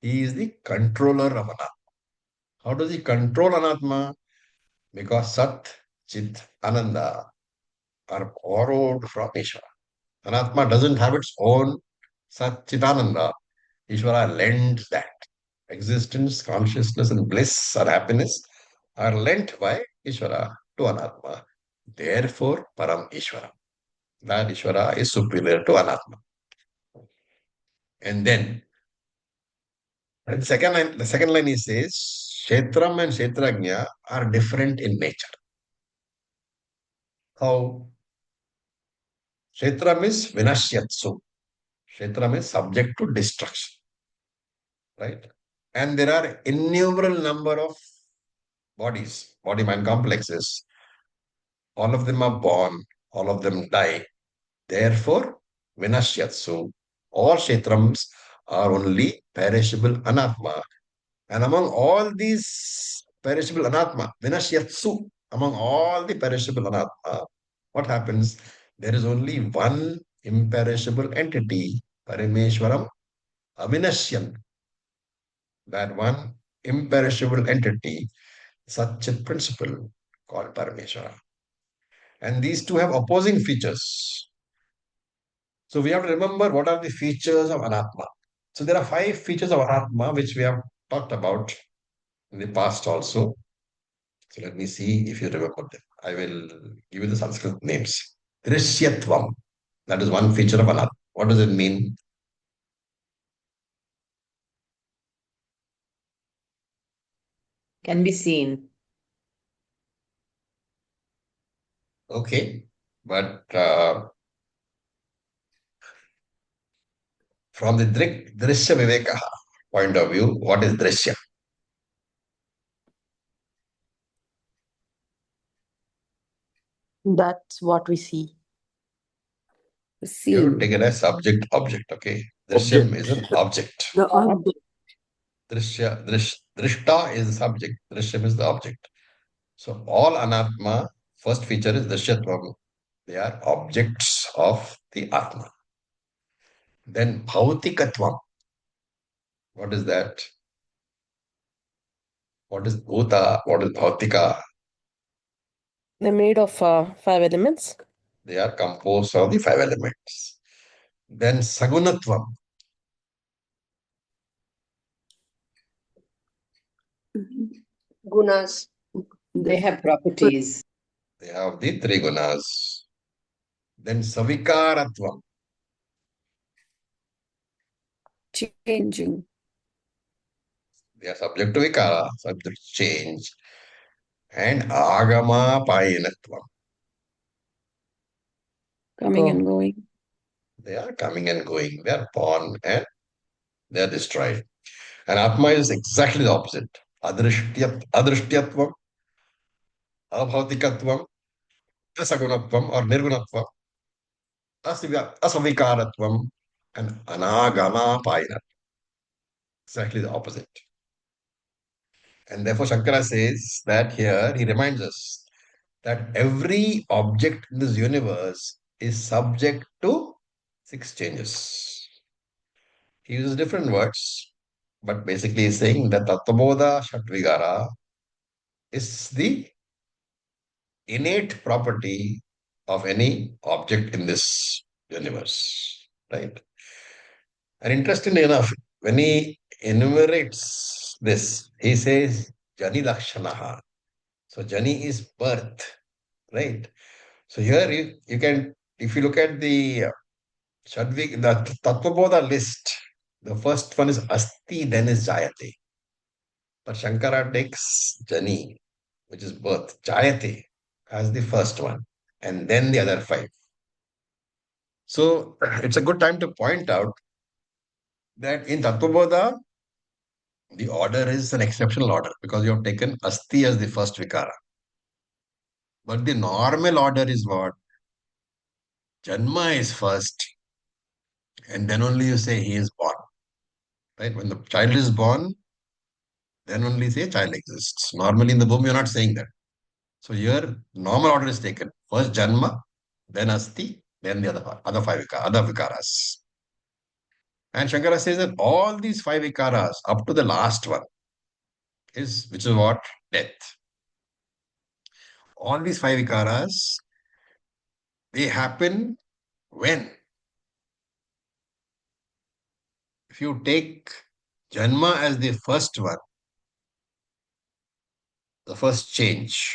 He is the controller of Anatma. How does he control Anatma? Because Sat, Chit, Ananda are borrowed from Ishvara. Anatma doesn't have its own Sat, Chit, Ananda. Ishvara lends that. Existence, consciousness, and bliss or happiness are lent by Ishvara to Anatma. Therefore, Param Ishvara. That Ishvara is superior to Anatma. And then, the second line he says, Kshetram and Kshetrajna are different in nature. How? Kshetram is Vinashyatsu. Kshetram is subject to destruction. Right? And there are innumerable number of bodies, body-mind complexes. All of them are born, all of them die. Therefore, Vinashyatsu, all Kshetrams are only perishable anatma. And among all these perishable anatma, vinashyatsu, among all the perishable anatma, what happens? There is only one imperishable entity, Parameshwaram Avinashyan, that one imperishable entity, such a principle called Parameshwara. And these two have opposing features. So we have to remember what are the features of Anatma. So there are 5 features of Anatma which we have talked about in the past also. So let me see if you remember them. I will give you the Sanskrit names. Drishyatvam, that is one feature of Anatma. What does it mean? Can be seen. Okay, but from the Drishya Viveka point of view, what is Drishya? That's what we see. You have to Seen. take it as subject object. Okay, Drishyam is an object. The object. Drishta is the subject. Drishyam is the object. So all anatma, first feature is Drishyatvam. They are objects of the Atma. Then Bhautikatvam. What is that? What is Bhuta? What is Bhautika? They're made of 5 elements. They are composed of the 5 elements. Then Sagunatvam. Gunas, they have properties. They have the 3 gunas. Then Savikaratvam. Changing. They are subject to vikara, subject to change. And Agama Payinatvam. Coming and going. They are coming and going. They are born and they are destroyed. And Atma is exactly the opposite. Adrishtyatvam, Abhautikatvam, Asagunatvam or Nirgunatvam, Asavikaratvam, and Anagama Payinatvam. Exactly the opposite. And therefore Shankara says that here he reminds us that every object in this universe is subject to 6 changes. He uses different words, but basically he's saying that Tattvabodha Shatvigara is the innate property of any object in this universe, right? And interestingly enough, when he enumerates this, he says Jani Lakshanaha. So Jani is birth, right? So here you can, if you look at the the Tattvabodha list, the first one is Asti, then is Jayate. But Shankara takes Jani, which is birth, Jayate, as the first one, and then the other 5. So it's a good time to point out that in Tattvabodha, the order is an exceptional order because you have taken Asti as the first Vikara. But the normal order is what? Janma is first, and then only you say he is born. Right? When the child is born, then only say child exists. Normally in the womb, you're not saying that. So here, normal order is taken. First Janma, then Asti, then the other 5 other Vikaras. And Shankara says that all these 5 Vikaras, up to the last one, which is what? Death. All these 5 Vikaras, they happen when? If you take Janma as the first one, the first change,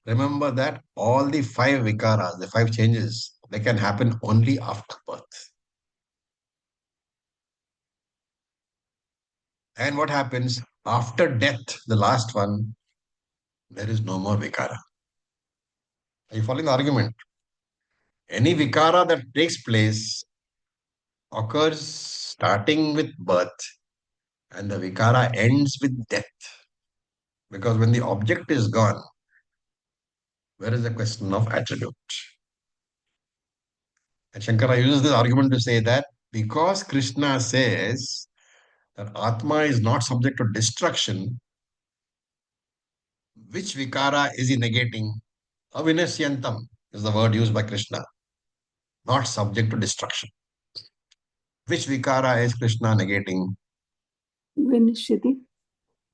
remember that all the 5 Vikaras, the 5 changes, they can happen only after birth. And what happens after death, the last one, there is no more Vikara. Are you following the argument? Any Vikara that takes place occurs starting with birth and the Vikara ends with death. Because when the object is gone, where is the question of attribute? And Shankara uses this argument to say that because Krishna says that Atma is not subject to destruction, Which vikara is he negating? Avinashyantam is the word used by Krishna, not subject to destruction. Which vikara is Krishna negating? Vinashyati.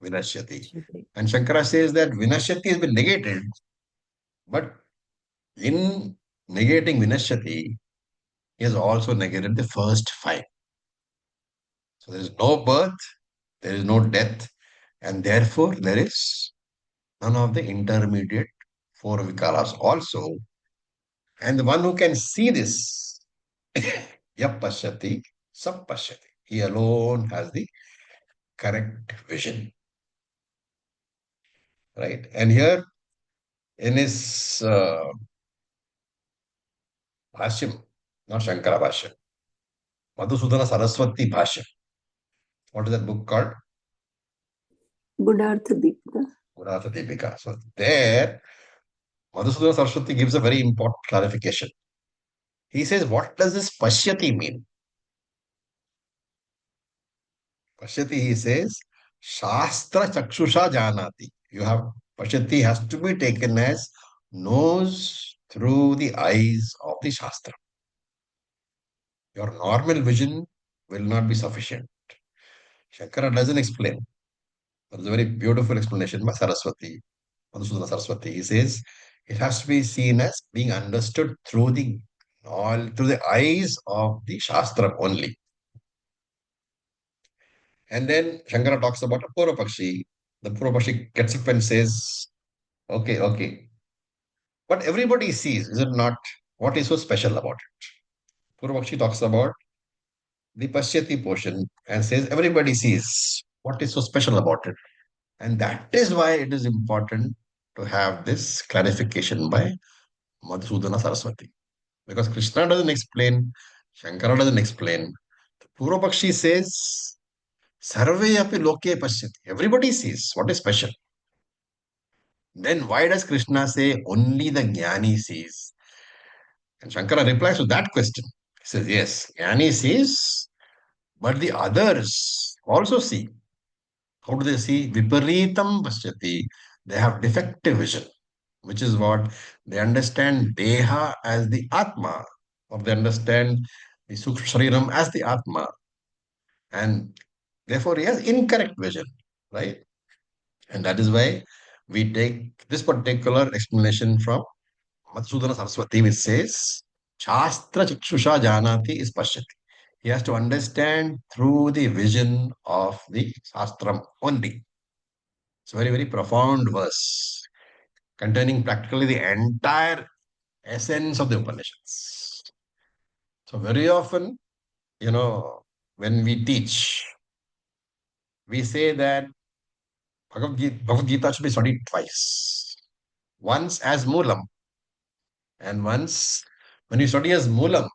Vinashyati. And Shankara says that Vinashyati has been negated, but in negating Vinashyati, he has also negated the first five. So there is no birth, there is no death, and therefore there is none of the intermediate four vikaras also. And the one who can see this, yap pashyati, sab pashyati. He alone has the correct vision. Right? And here in his Bhashyam, not Shankara Bhashyam, Madhusudana Saraswati Bhashyam. What is that book called? Buddhartha Deepika. Buddhartha Deepika. So there, Madhusudana Saraswati gives a very important clarification. He says, what does this Pashyati mean? Pashyati, he says, Shastra Chakshusha Janati. You have, Pashyati has to be taken as knows through the eyes of the Shastra. Your normal vision will not be sufficient. Shankara doesn't explain. That is a very beautiful explanation by Saraswati, Madhusudana Saraswati. He says it has to be seen as being understood through the eyes of the Shastra only. And then Shankara talks about a Purvapakshi. The Purvapakshi gets up and says, okay. But everybody sees, is it not? What is so special about it? Purvapakshi talks about the Pashyati portion and says everybody sees. What is so special about it? And that is why it is important to have this clarification by Madhusudana Saraswati. Because Krishna doesn't explain, Shankara doesn't explain. Purvapakshi says, Sarve api loke pashyati. Everybody sees. What is special? Then why does Krishna say only the Jnani sees? And Shankara replies to that question. He says, yes, Jnani sees, but the others also see. How do they see? Viparitam pashyati. They have defective vision, which is what they understand Deha as the Atma, or they understand the Sukshma Shariram as the Atma. And therefore, he has incorrect vision, right? And that is why we take this particular explanation from Madhusudana Saraswati, which says, Shastra Chakshusha Janati is Pashyati. He has to understand through the vision of the Shastram only. It's a very, very profound verse containing practically the entire essence of the Upanishads. So, very often, when we teach, we say that Bhagavad Gita should be studied twice. Once as Moolam, and once when you study as Moolam,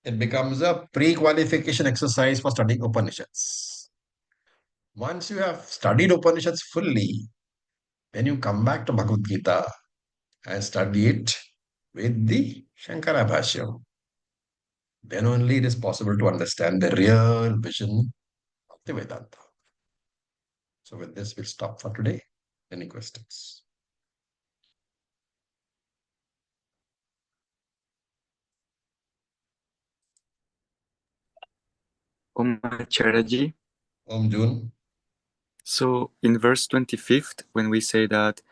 it becomes a pre-qualification exercise for studying Upanishads. Once you have studied Upanishads fully, then you come back to Bhagavad Gita and study it with the Shankara Bhashyam. Then only it is possible to understand the real vision of the Vedanta. So with this, we'll stop for today. Any questions? Om Acharya. Om June. So in verse 25th, when we say that,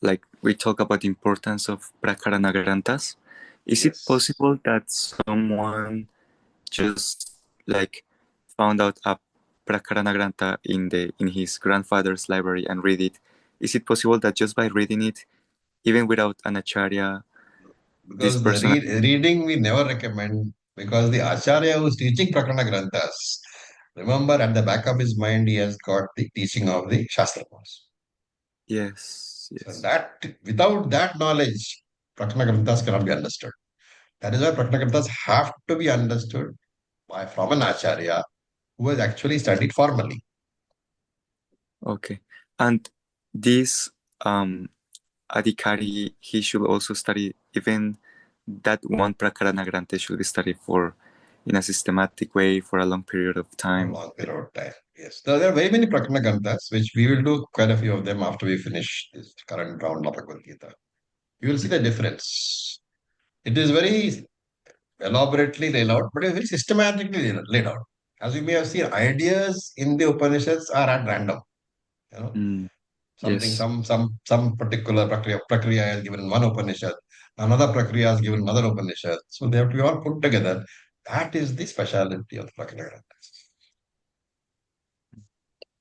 like we talk about the importance of Prakarana Granthas, is it possible that someone just like found out a Prakarana Grantha in his grandfather's library and read it? Is it possible that just by reading it, even without an Acharya, because the reading we never recommend, because the Acharya who is teaching Prakarana Granthas, remember at the back of his mind he has got the teaching of the Shastras. Yes. So that without that knowledge, Prakarana Granthas cannot be understood. That is why Prakarana Granthas have to be understood from an Acharya who has actually studied formally. Okay. And this Adhikari, he should also study, even that one Prakarana Grantha should be studied for in a systematic way for a long period of A time. long period of time. Yes. There are very many Prakarana Granthas, which we will do quite a few of them after we finish this current round of Bhagavad Gita. You will see the difference. It is very elaborately laid out, but it's very systematically laid out. As you may have seen, ideas in the Upanishads are at random. You know, something, Yes. some particular prakriya is given in one Upanishad, another prakriya is given in another Upanishad. So they have to be all put together. That is the speciality of the Prakarana Granthas.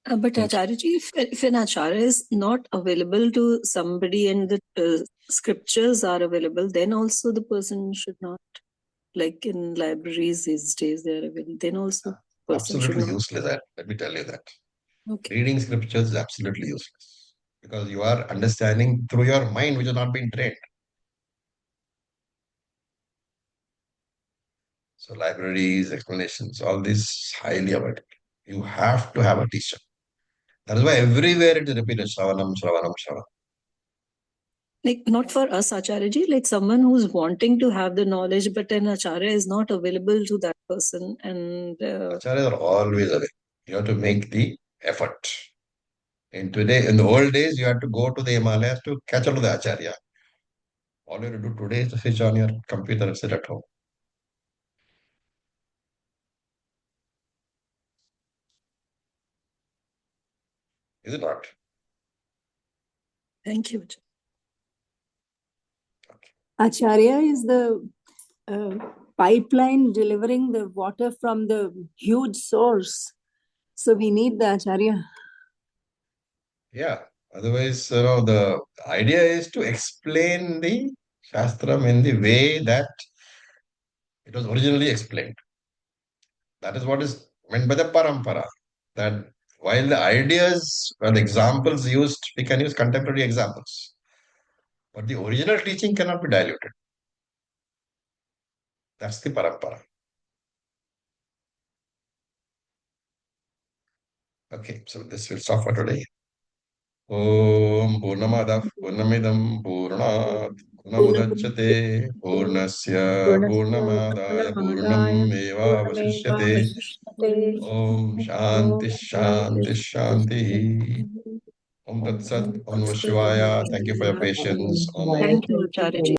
But Acharya, if an Acharya is not available to somebody and the scriptures are available, then also the person should not, like in libraries these days, they are available. Then also person should Absolutely not. useless. Let me tell you that. Okay. Reading scriptures is absolutely useless because you are understanding through your mind, which has not been trained. So libraries, explanations, all this highly avoided. You have to have a teacher. That is why everywhere it is repeated, Shravanam, Shravanam, Shravanam. Like not for us Acharya, like someone who's wanting to have the knowledge, but an Acharya is not available to that person. And Acharyas are always away. You have to make the effort. In the old days, you had to go to the Himalayas to catch up to the Acharya. All you have to do today is to switch on your computer and sit at home. Is it not? thank you. Acharya is the pipeline delivering the water from the huge source. So we need the Acharya. Yeah. Otherwise, the idea is to explain the Shastram in the way that it was originally explained. That is what is meant by the parampara. That while the ideas and examples used, we can use contemporary examples. But the original teaching cannot be diluted. That's the parampara. Okay, so this will stop for today. Om Purnamadah Purnamidam Purnat Purnamudachyate Purnasya Purnamadaya Purnam Eva Vasishyate. Om Shanti Shanti Shanti. Om Tat Sat. Om Namah Shivaya. Thank you for your patience. Om. Thank you, Acharya.